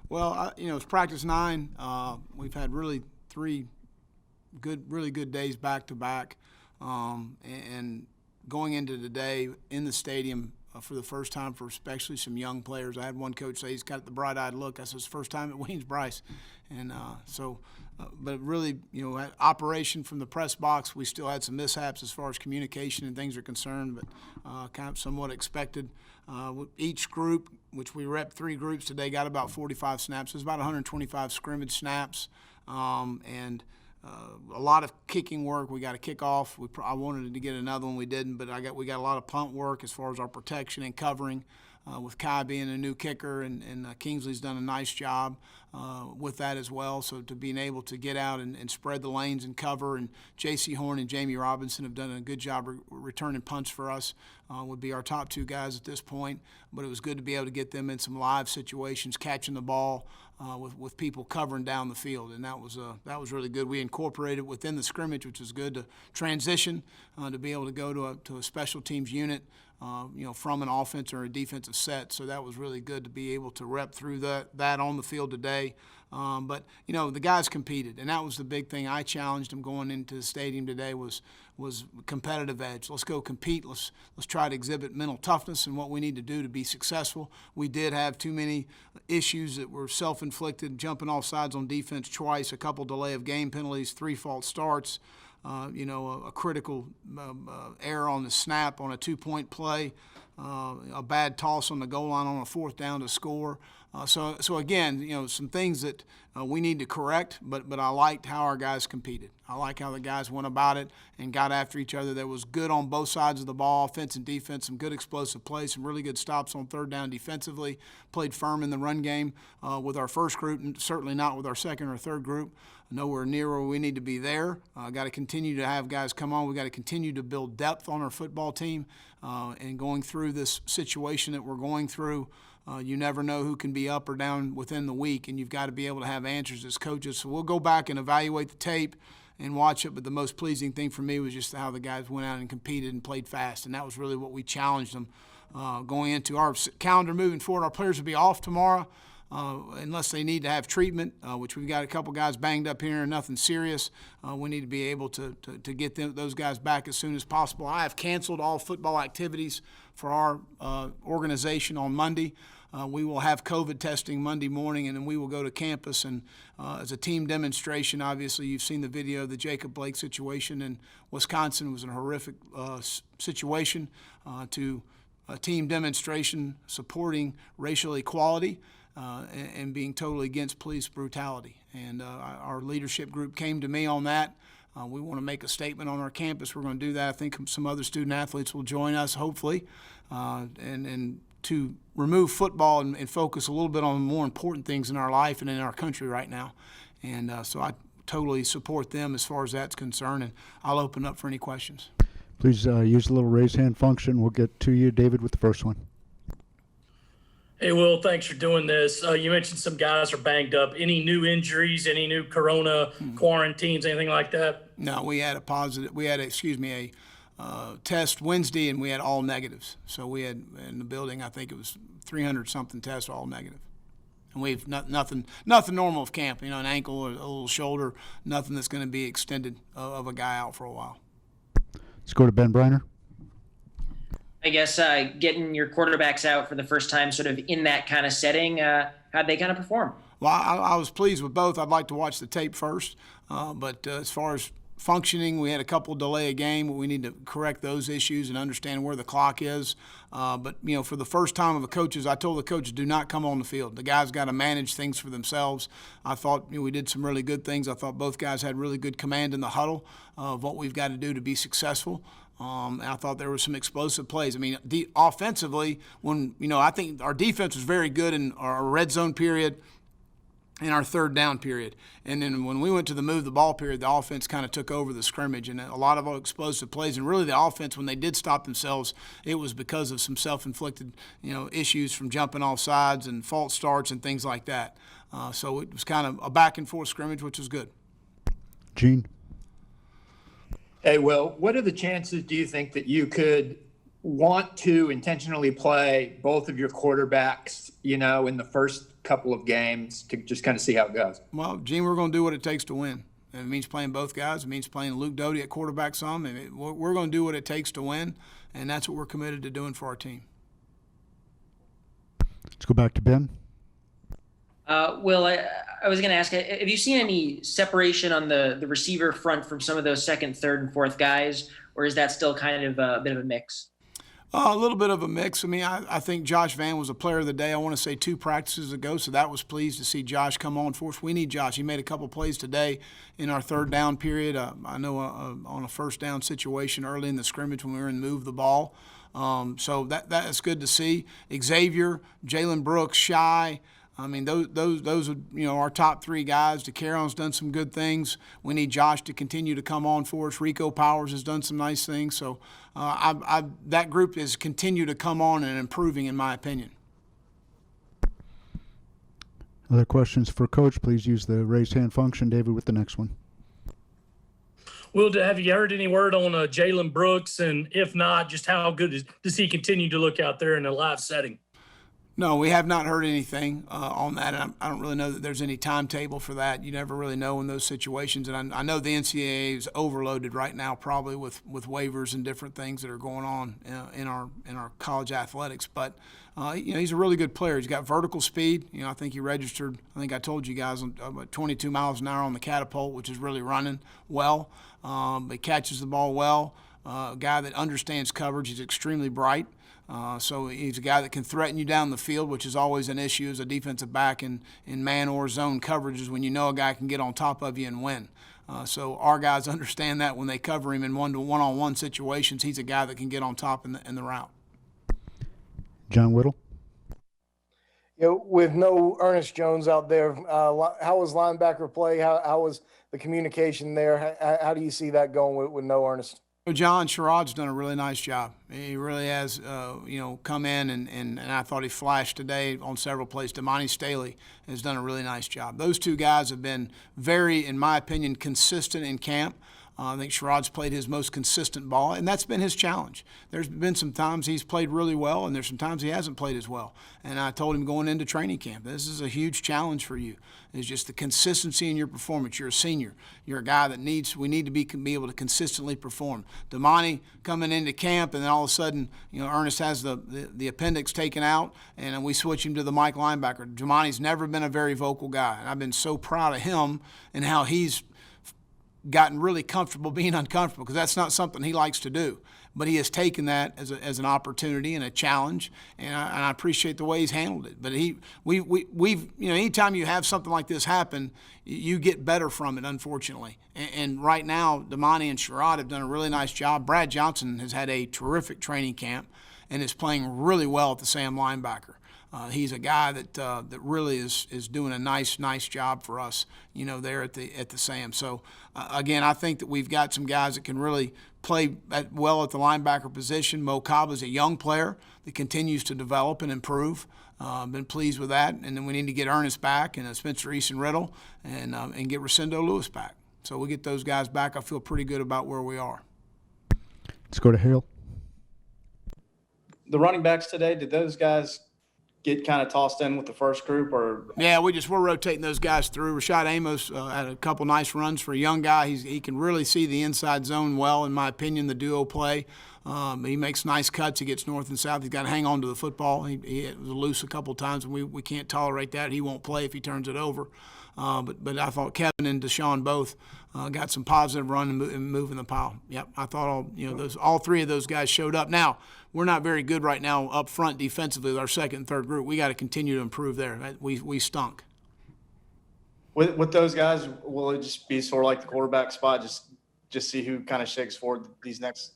Well, it's practice 9. We've had really 3 really good days back to back, and going into today in the stadium for the first time for especially some young players. I had one coach say he's got the bright-eyed look. That's his first time at Weans-Bryce, and but really, at operation from the press box, we still had some mishaps as far as communication and things are concerned, but kind of somewhat expected. Each group, which we rep 3 groups today, got about 45 snaps. There's about 125 scrimmage snaps, and a lot of kicking work. We got a kickoff. I wanted to get another one, we didn't, but we got a lot of punt work as far as our protection and covering. With Kai being a new kicker, and Kingsley's done a nice job with that as well. So to being able to get out and spread the lanes and cover, and J.C. Horn and Jamie Robinson have done a good job returning punts for us, would be our top 2 guys at this point. But it was good to be able to get them in some live situations, catching the ball with people covering down the field, and that was really good. We incorporated within the scrimmage, which was good to transition, to be able to go to a special teams unit. From an offense or a defensive set. So that was really good to be able to rep through that on the field today. But the guys competed, and that was the big thing. I challenged them going into the stadium today was competitive edge. Let's go compete. Let's try to exhibit mental toughness and what we need to do to be successful. We did have too many issues that were self-inflicted, jumping off sides on defense twice, a couple delay of game penalties, 3 false starts. A critical error on the snap on a 2-point play, a bad toss on the goal line on a 4th down to score. So again, some things that we need to correct, but I liked how our guys competed. I like how the guys went about it and got after each other. That was good on both sides of the ball, offense and defense, some good explosive plays, some really good stops on 3rd down defensively, played firm in the run game with our first group, and certainly not with our second or third group. Nowhere near where we need to be there. Got to continue to have guys come on. We got to continue to build depth on our football team, and going through this situation that we're going through. You never know who can be up or down within the week, and you've got to be able to have answers as coaches. So we'll go back and evaluate the tape and watch it, but the most pleasing thing for me was just how the guys went out and competed and played fast, and that was really what we challenged them going into our calendar moving forward. Our players will be off tomorrow. Unless they need to have treatment, which we've got a couple guys banged up here and nothing serious. We need to be able to get those guys back as soon as possible. I have canceled all football activities for our organization on Monday. We will have COVID testing Monday morning, and then we will go to campus. And as a team demonstration, obviously you've seen the video of the Jacob Blake situation in Wisconsin. It was a horrific situation, to a team demonstration supporting racial equality. And being totally against police brutality. And our leadership group came to me on that. We want to make a statement on our campus. We're going to do that. I think some other student athletes will join us, hopefully, and to remove football and focus a little bit on more important things in our life and in our country right now. And so I totally support them as far as that's concerned, and I'll open up for any questions. Please use the little raise hand function. We'll get to you, David, with the first one. Hey, Will, thanks for doing this. You mentioned some guys are banged up. Any new injuries, any new corona quarantines, anything like that? No, we had a test Wednesday, and we had all negatives. So we had in the building, I think it was 300-something tests, all negative. And we've nothing normal of camp, an ankle or a little shoulder, nothing that's going to be extended of a guy out for a while. Let's go to Ben Briner. I guess getting your quarterbacks out for the first time sort of in that kind of setting, how'd they kind of perform? Well, I was pleased with both. I'd like to watch the tape first. But as far as functioning, we had a couple delay a game, but we need to correct those issues and understand where the clock is. But, for the first time of the coaches, I told the coaches, do not come on the field. The guys got to manage things for themselves. I thought we did some really good things. I thought both guys had really good command in the huddle of what we've got to do to be successful. I thought there were some explosive plays. Offensively, I think our defense was very good in our red zone period and our 3rd down period. And then when we went to the move the ball period, the offense kind of took over the scrimmage, and a lot of explosive plays. And really the offense, when they did stop themselves, it was because of some self-inflicted, issues from jumping off sides and false starts and things like that. So it was kind of a back-and-forth scrimmage, which was good. Gene? Hey, Will, what are the chances, do you think, that you could want to intentionally play both of your quarterbacks, in the first couple of games to just kind of see how it goes? Well, Gene, we're going to do what it takes to win. If it means playing both guys. It means playing Luke Doty at quarterback some. We're going to do what it takes to win, and that's what we're committed to doing for our team. Let's go back to Ben. Will, I was going to ask, have you seen any separation on the receiver front from some of those second, third, and fourth guys, or is that still kind of a bit of a mix? A little bit of a mix. I mean, I think Josh Vann was a player of the day, I want to say 2 practices ago, so that was pleased to see Josh come on for us. We need Josh. He made a couple plays today in our third down period. I know on a first down situation early in the scrimmage when we were in move the ball. So that is good to see. Xavier, Jalen Brooks, Shy. I mean, those are, our top 3 guys. DeCaron's done some good things. We need Josh to continue to come on for us. Rico Powers has done some nice things. So that group has continued to come on and improving, in my opinion. Other questions for Coach? Please use the raise hand function. David with the next one. Will, have you heard any word on Jalen Brooks? And if not, just how good does he continue to look out there in a live setting? No, we have not heard anything on that. And I don't really know that there's any timetable for that. You never really know in those situations. And I know the NCAA is overloaded right now, probably with waivers and different things that are going on in our college athletics. But he's a really good player. He's got vertical speed. I think he registered. I think I told you guys about 22 miles an hour on the catapult, which is really running well. He catches the ball well. A guy that understands coverage. He's extremely bright. So he's a guy that can threaten you down the field, which is always an issue as a defensive back in man or zone coverages when you know a guy can get on top of you and win. So our guys understand that when they cover him in one-on-one situations, he's a guy that can get on top in the route. John Whittle. With no Ernest Jones out there, how was linebacker play? How was the communication there? How do you see that going with no Ernest? John Sherrod's done a really nice job. He really has, come in, and I thought he flashed today on several plays. Damani Staley has done a really nice job. Those 2 guys have been very, in my opinion, consistent in camp. I think Sherrod's played his most consistent ball, and that's been his challenge. There's been some times he's played really well, and there's some times he hasn't played as well. And I told him going into training camp, this is a huge challenge for you. It's just the consistency in your performance. You're a senior. You're a guy that we need to be able to consistently perform. Damani coming into camp, and then all of a sudden, Ernest has the appendix taken out, and we switch him to the Mike linebacker. Damani's never been a very vocal guy, and I've been so proud of him and how he's gotten really comfortable being uncomfortable, because that's not something he likes to do. But he has taken that as an opportunity and a challenge, and I appreciate the way he's handled it. But we've anytime you have something like this happen, you get better from it, unfortunately. And right now, Damani and Sherrod have done a really nice job. Brad Johnson has had a terrific training camp and is playing really well at the Sam linebacker. He's a guy that really is doing a nice job for us, there at the Sam. So again, I think that we've got some guys that can really play well at the linebacker position. Mo Cobb is a young player that continues to develop and improve. Been pleased with that, and then we need to get Ernest back and Spencer Easton Riddle and get Rosendo Lewis back. So we get those guys back. I feel pretty good about where we are. Let's go to Hale. The running backs today, did those guys get kind of tossed in with the first group, or? Yeah, we're rotating those guys through. Rashad Amos had a couple nice runs for a young guy. He can really see the inside zone well, in my opinion, the duo play. He makes nice cuts. He gets north and south. He's got to hang on to the football. He was loose a couple times, and we can't tolerate that. He won't play if he turns it over. But I thought Kevin and Deshaun both got some positive run and moving the pile. Yep, I thought all 3 of those guys showed up. Now, we're not very good right now up front defensively with our second and third group. We got to continue to improve there. We stunk. With those guys, will it just be sort of like the quarterback spot, just see who kind of shakes forward these next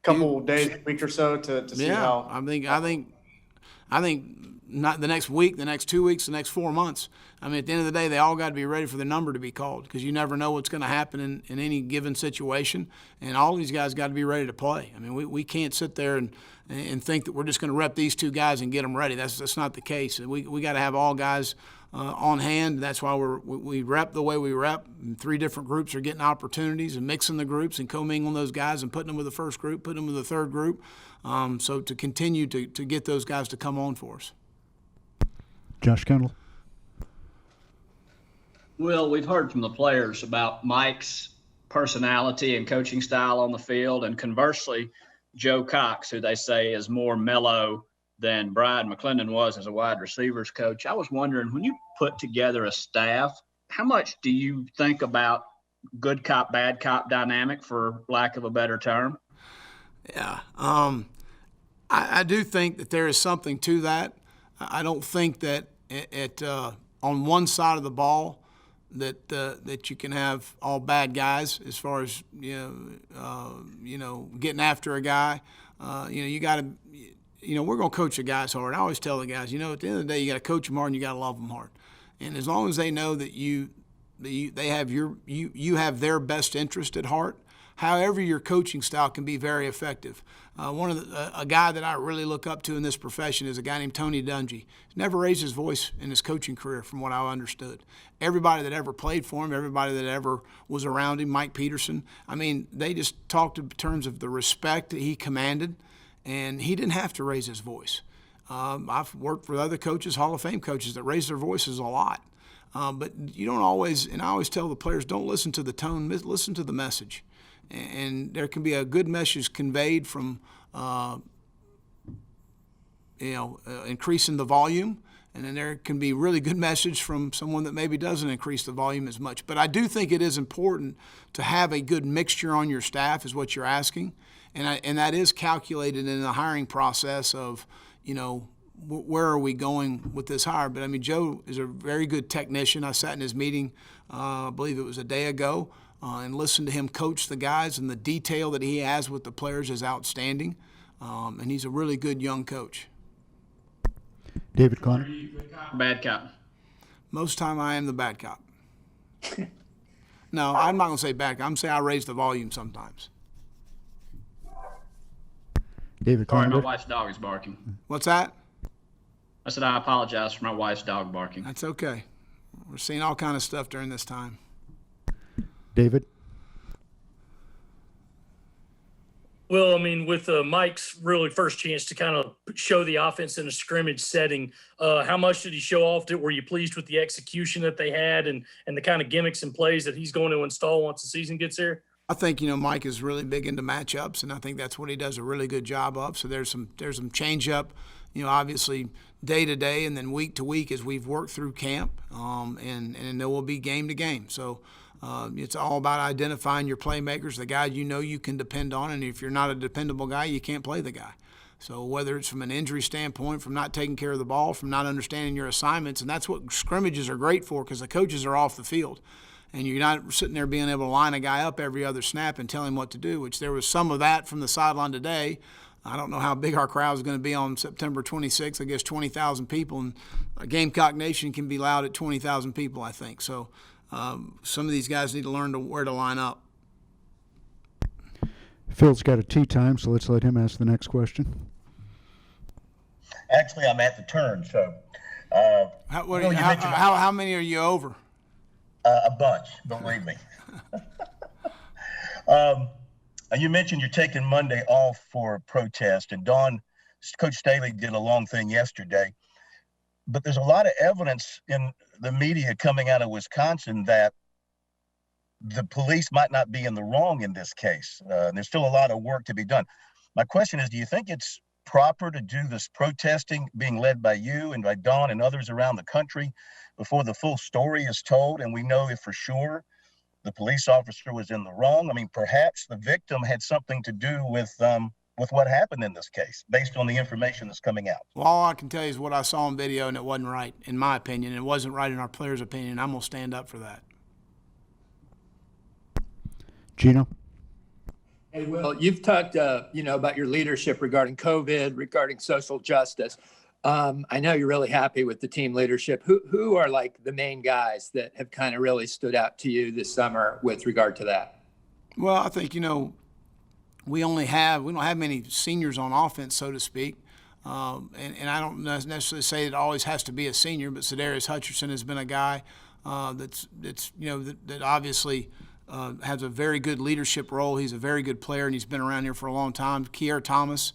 couple days, week or so to see how? I think not the next week, the next 2 weeks, the next 4 months. I mean, at the end of the day, they all got to be ready for the number to be called, because you never know what's going to happen in any given situation, and all these guys got to be ready to play. I mean, we can't sit there and and think that we're just going to rep these two guys and get them ready. That's not the case. We got to have all guys on hand. That's why we rep the way we rep. And 3 different groups are getting opportunities and mixing the groups and commingling those guys and putting them with the first group, putting them with the third group. So to continue to get those guys to come on for us. Josh Kendall. Will, we've heard from the players about Mike's personality and coaching style on the field, and conversely, Joe Cox, who they say is more mellow than Brian McClendon was as a wide receivers coach. I was wondering, when you put together a staff, how much do you think about good cop, bad cop dynamic, for lack of a better term? Yeah, I do think that there is something to that. I don't think that on one side of the ball that you can have all bad guys as far as getting after a guy. You got to. We're going to coach the guys hard. I always tell the guys, at the end of the day, you got to coach them hard and you got to love them hard. And as long as they know that you have their best interest at heart, however your coaching style can be very effective. A guy that I really look up to in this profession is a guy named Tony Dungy. He's never raised his voice in his coaching career, from what I understood. Everybody that ever played for him, everybody that ever was around him, Mike Peterson, they just talked in terms of the respect that he commanded, and he didn't have to raise his voice. I've worked with other coaches, Hall of Fame coaches, that raise their voices a lot. But you don't always, and I always tell the players, don't listen to the tone, listen to the message. And there can be a good message conveyed from, increasing the volume, and then there can be really good message from someone that maybe doesn't increase the volume as much. But I do think it is important to have a good mixture on your staff, is what you're asking, and that is calculated in the hiring process of, where are we going with this hire? But Joe is a very good technician. I sat in his meeting, I believe it was a day ago. And listen to him coach the guys, and the detail that he has with the players is outstanding. And he's a really good young coach. David Connor. Bad cop. Most time I am the bad cop. No, I'm not going to say bad cop. I'm going to say I raise the volume sometimes. David Sorry, Connor. my wife's dog is barking. What's that? I said I apologize for my wife's dog barking. That's okay. We're seeing all kind of stuff during this time. David. Well, with Mike's really first chance to kind of show the offense in a scrimmage setting, how much did he show off? Were you pleased with the execution that they had and the kind of gimmicks and plays that he's going to install once the season gets here? I think Mike is really big into matchups, and I think that's what he does a really good job of. So there's some change up, obviously day to day and then week to week as we've worked through camp, and there will be game to game. So. It's all about identifying your playmakers, the guy you can depend on, and if you're not a dependable guy, you can't play the guy. So whether it's from an injury standpoint, from not taking care of the ball, from not understanding your assignments, and that's what scrimmages are great for, because the coaches are off the field. And you're not sitting there being able to line a guy up every other snap and tell him what to do, which there was some of that from the sideline today. I don't know how big our crowd is going to be on September 26th. I guess 20,000 people, and Gamecock Nation can be loud at 20,000 people, I think. So some of these guys need to learn where to line up. Phil's got a tea time, so let's let him ask the next question. Actually, I'm at the turn, so. How many are you over? A bunch, believe me. You mentioned you're taking Monday off for a protest, and Coach Staley did a long thing yesterday. But there's a lot of evidence in the media coming out of Wisconsin that the police might not be in the wrong in this case. There's still a lot of work to be done. My question is, do you think it's proper to do this protesting being led by you and by Don and others around the country before the full story is told and we know if for sure the police officer was in the wrong? Perhaps the victim had something to do with what happened in this case, based on the information that's coming out. Well, all I can tell you is what I saw on video, and it wasn't right, in my opinion. It wasn't right in our players' opinion. I'm going to stand up for that. Gino? Hey, Will, you've talked, about your leadership regarding COVID, regarding social justice. I know you're really happy with the team leadership. Who are like the main guys that have kind of really stood out to you this summer with regard to that? Well, I think, we don't have many seniors on offense, so to speak. And I don't necessarily say it always has to be a senior, but Cedarius Hutcherson has been a guy that obviously has a very good leadership role. He's a very good player, and he's been around here for a long time. Kier Thomas,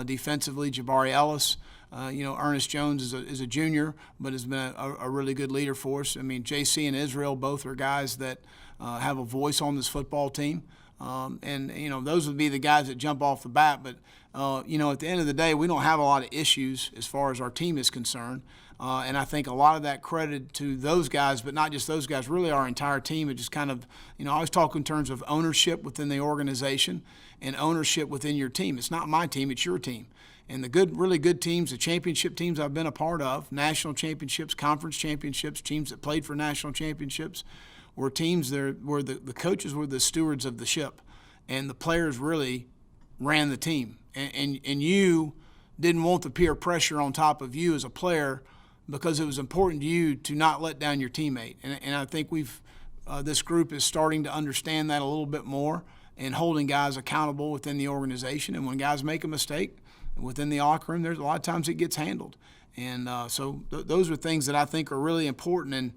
defensively, Jabari Ellis. Ernest Jones is a junior, but has been a really good leader for us. I mean, JC and Israel both are guys that have a voice on this football team. Those would be the guys that jump off the bat. But, at the end of the day, we don't have a lot of issues as far as our team is concerned. And I think a lot of that credit to those guys, but not just those guys, really our entire team. It just kind of, I always talk in terms of ownership within the organization and ownership within your team. It's not my team, it's your team. And the really good teams, the championship teams I've been a part of, national championships, conference championships, teams that played for national championships, were teams there where the coaches were the stewards of the ship, and the players really ran the team. And you didn't want the peer pressure on top of you as a player because it was important to you to not let down your teammate. And I think this group is starting to understand that a little bit more and holding guys accountable within the organization. And when guys make a mistake within the locker room, there's a lot of times it gets handled. And so those are things that I think are really important. And,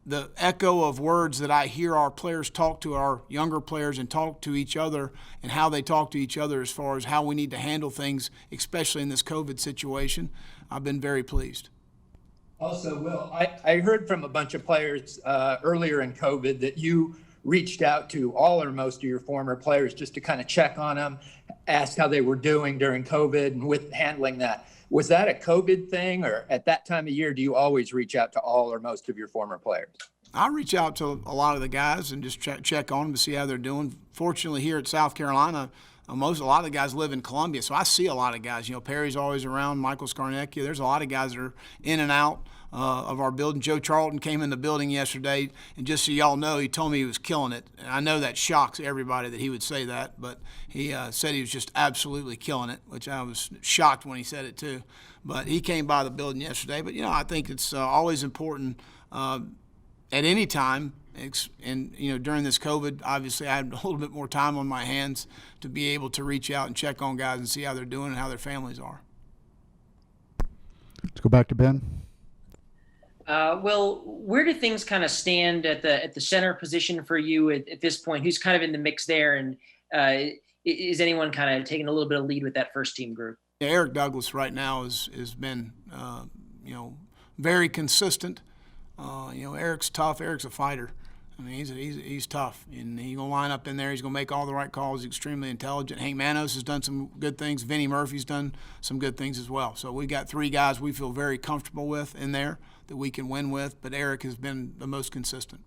the echo of words that I hear our players talk to our younger players and talk to each other and how they talk to each other as far as how we need to handle things, especially in this COVID situation, I've been very pleased. Also, Will, I heard from a bunch of players earlier in COVID that you reached out to all or most of your former players just to kind of check on them, ask how they were doing during COVID and with handling that. Was that a COVID thing, or at that time of year, do you always reach out to all or most of your former players? I reach out to a lot of the guys and just check on them to see how they're doing. Fortunately, here at South Carolina, a lot of the guys live in Columbia, so I see a lot of guys. Perry's always around, Michael Scarnecchia. There's a lot of guys that are in and out of our building. Joe Charlton came in the building yesterday, and just so y'all know, he told me he was killing it. And I know that shocks everybody that he would say that, but he said he was just absolutely killing it, which I was shocked when he said it too. But he came by the building yesterday. But, I think it's always important at any time, and during this COVID, obviously I had a little bit more time on my hands to be able to reach out and check on guys and see how they're doing and how their families are. Let's go back to Ben. Will, where do things kind of stand at the center position for you at this point? Who's kind of in the mix there, and is anyone kind of taking a little bit of lead with that first team group? Yeah, Eric Douglas right now has been very consistent. Eric's tough. Eric's a fighter. I mean, he's tough, and he's gonna line up in there. He's gonna make all the right calls. He's extremely intelligent. Hank Manos has done some good things. Vinny Murphy's done some good things as well. So we've got three guys we feel very comfortable with in there that we can win with. But Eric has been the most consistent.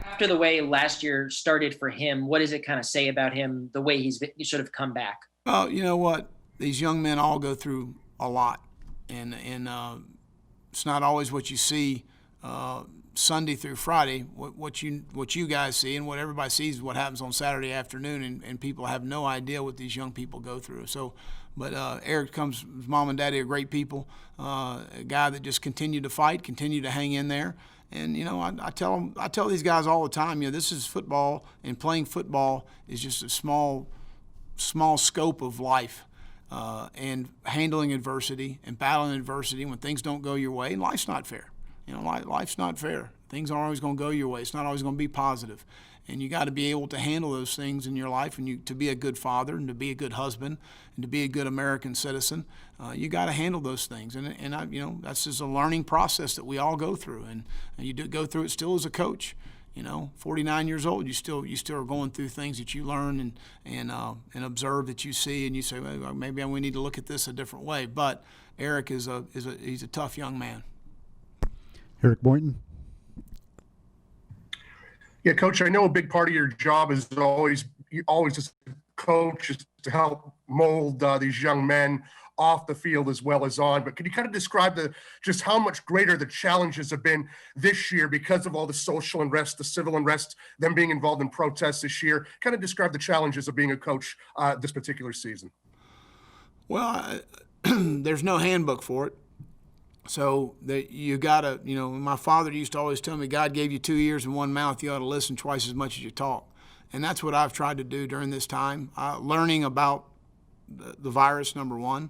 After the way last year started for him, what does it kind of say about him? The way he's sort of come back. Well, you know what? These young men all go through a lot, and it's not always what you see. Sunday through Friday, what you guys see and what everybody sees is what happens on Saturday afternoon, and people have no idea what these young people go through. So, but Eric his mom and daddy are great people, a guy that just continued to fight, continued to hang in there. And I tell these guys all the time, this is football, and playing football is just a small scope of life, and handling adversity and battling adversity when things don't go your way. And life's not fair. Life's not fair. Things aren't always going to go your way. It's not always going to be positive. And you got to be able to handle those things in your life, and to be a good father and to be a good husband and to be a good American citizen. You got to handle those things. And that's just a learning process that we all go through. And you do go through it still as a coach. 49 years old, you still are going through things that you learn and observe, that you see, and you say, well, maybe we need to look at this a different way. But Eric he's a tough young man. Eric Boynton. Yeah, Coach, I know a big part of your job is always as a coach is to help mold these young men off the field as well as on. But can you kind of describe just how much greater the challenges have been this year because of all the social unrest, the civil unrest, them being involved in protests this year? Kind of describe the challenges of being a coach this particular season. Well, there's no handbook for it. So you got to, my father used to always tell me, God gave you 2 ears and 1 mouth. You ought to listen twice as much as you talk. And that's what I've tried to do during this time, learning about the virus, number one,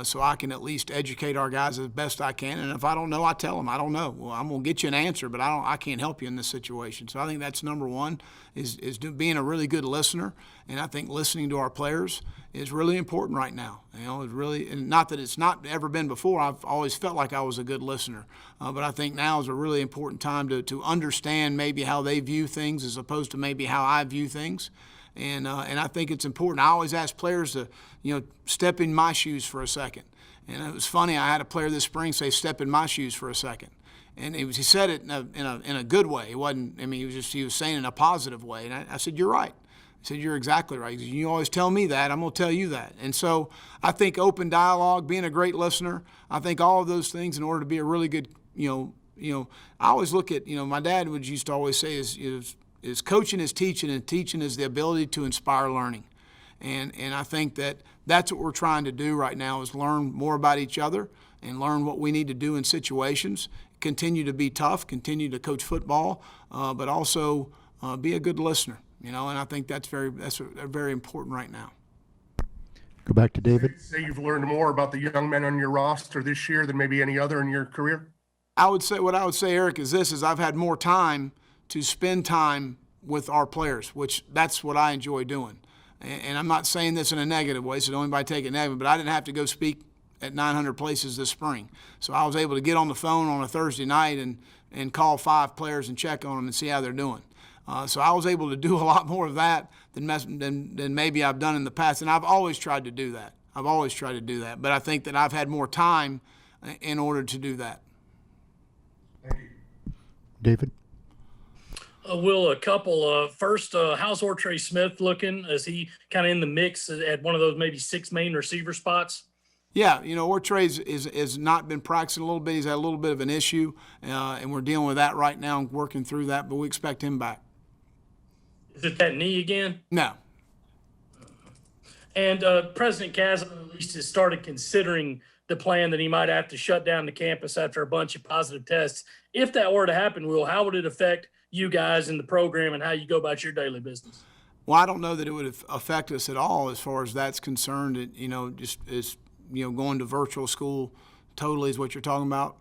so I can at least educate our guys as best I can. And if I don't know, I tell them I don't know. Well, I'm going to get you an answer, but I can't help you in this situation. So I think that's number one, is being a really good listener. And I think listening to our players is really important right now. You know, it's really, and not that it's not ever been before. I've always felt like I was a good listener, but I think now is a really important time to understand maybe how they view things as opposed to maybe how I view things. And I think it's important. I always ask players to, step in my shoes for a second. And it was funny. I had a player this spring say, "Step in my shoes for a second," and he said it in a good way. It wasn't. I mean, he was saying it in a positive way. And I said, "You're right." I said, "You're exactly right. He said, you always tell me that. I'm going to tell you that." And so I think open dialogue, being a great listener, I think all of those things in order to be a really good, I always look at, my dad used to always say is coaching is teaching, and teaching is the ability to inspire learning. And I think that's what we're trying to do right now, is learn more about each other and learn what we need to do in situations, continue to be tough, continue to coach football, but also be a good listener, and I think that's very important right now. Go back to David. Say you've learned more about the young men on your roster this year than maybe any other in your career? What I would say, Eric, is I've had more time to spend time with our players, which that's what I enjoy doing. And I'm not saying this in a negative way, so don't anybody take it negative, but I didn't have to go speak at 900 places this spring. So I was able to get on the phone on a Thursday night and call 5 players and check on them and see how they're doing. So I was able to do a lot more of that than maybe I've done in the past, and I've always tried to do that. But I think that I've had more time in order to do that. David? Will, a couple. First, how's Ortre Smith looking? Is he kind of in the mix at one of those maybe 6 main receiver spots? Yeah, Ortre is not been practicing a little bit. He's had a little bit of an issue, and we're dealing with that right now and working through that, but we expect him back. Is it that knee again? No. And President Kasem at least has started considering the plan that he might have to shut down the campus after a bunch of positive tests. If that were to happen, Will, how would it affect you guys in the program and how you go about your daily business? Well, I don't know that it would affect us at all as far as that's concerned. Going to virtual school totally is what you're talking about.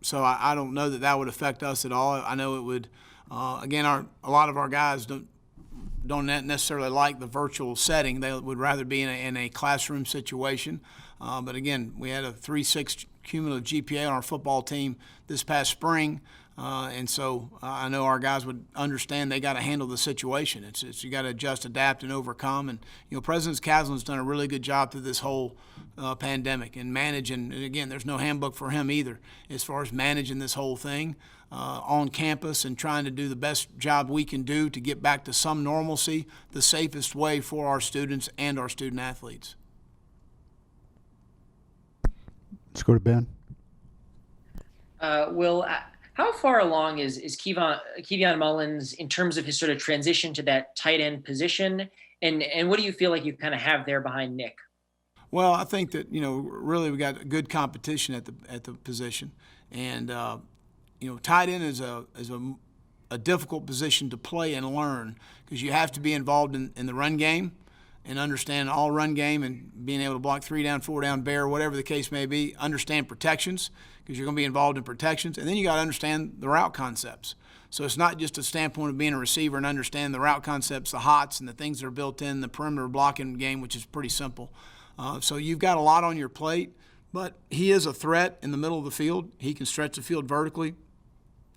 So I don't know that would affect us at all. I know it would. Again, a lot of our guys don't necessarily like the virtual setting. They would rather be in a classroom situation. But again, we had a 3.6 cumulative GPA on our football team this past spring. And so I know our guys would understand they got to handle the situation. It's you got to adjust, adapt, and overcome. And President Kaslem's done a really good job through this whole pandemic and managing. And again, there's no handbook for him either as far as managing this whole thing on campus and trying to do the best job we can do to get back to some normalcy, the safest way for our students and our student athletes. Let's go to Ben. Will, how far along is Kevion Mullins in terms of his sort of transition to that tight end position? And what do you feel like you kind of have there behind Nick? Well, I think that, really we got good competition at the position. And, tight end is a difficult position to play and learn because you have to be involved in the run game and understand all run game and being able to block 3 down, 4 down, bear, whatever the case may be, understand protections because you're going to be involved in protections. And then you got to understand the route concepts. So it's not just a standpoint of being a receiver and understand the route concepts, the hots and the things that are built in, the perimeter blocking game, which is pretty simple. So you've got a lot on your plate, but he is a threat in the middle of the field. He can stretch the field vertically.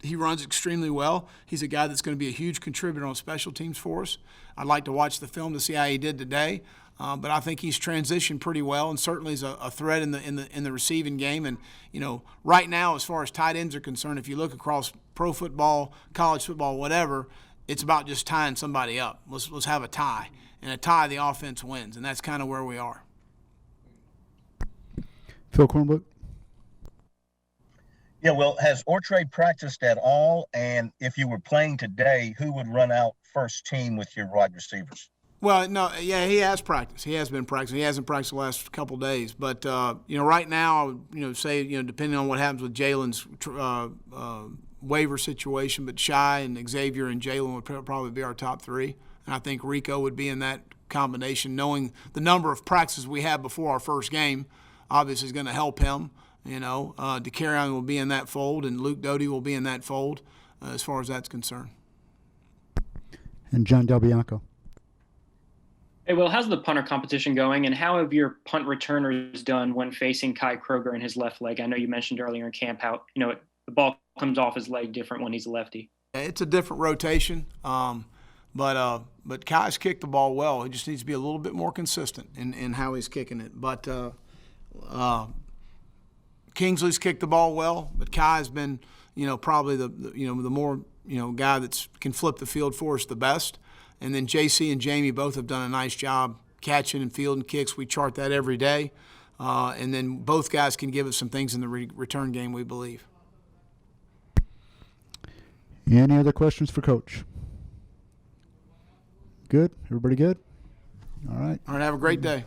He runs extremely well. He's a guy that's going to be a huge contributor on special teams for us. I'd like to watch the film to see how he did today, but I think he's transitioned pretty well and certainly is a threat in the receiving game. And right now, as far as tight ends are concerned, if you look across pro football, college football, whatever, it's about just tying somebody up. Let's have a tie, and a tie, the offense wins, and that's kind of where we are. Phil Cornbrook. Yeah, well, has Ortre practiced at all? And if you were playing today, who would run out first team with your wide receivers? Well, no, yeah, he has practiced. He has been practicing. He hasn't practiced the last couple of days. But, right now, I would, say, depending on what happens with Jalen's waiver situation, but Shy and Xavier and Jalen would probably be our top three. And I think Rico would be in that combination. Knowing the number of practices we have before our first game, obviously is going to help him. DeCarrion will be in that fold, and Luke Doty will be in that fold as far as that's concerned. And John Del Bianco. Hey, Will, how's the punter competition going, and how have your punt returners done when facing Kai Kroger in his left leg? I know you mentioned earlier in camp how, the ball comes off his leg different when he's a lefty. It's a different rotation, but Kai's kicked the ball well. He just needs to be a little bit more consistent in how he's kicking it. But Kingsley's kicked the ball well, but Kai's been, probably the more, guy that's can flip the field for us the best. And then JC and Jamie both have done a nice job catching and fielding kicks. We chart that every day. And then both guys can give us some things in the return game, we believe. Any other questions for Coach? Good? Everybody good? All right. All right, have a great day.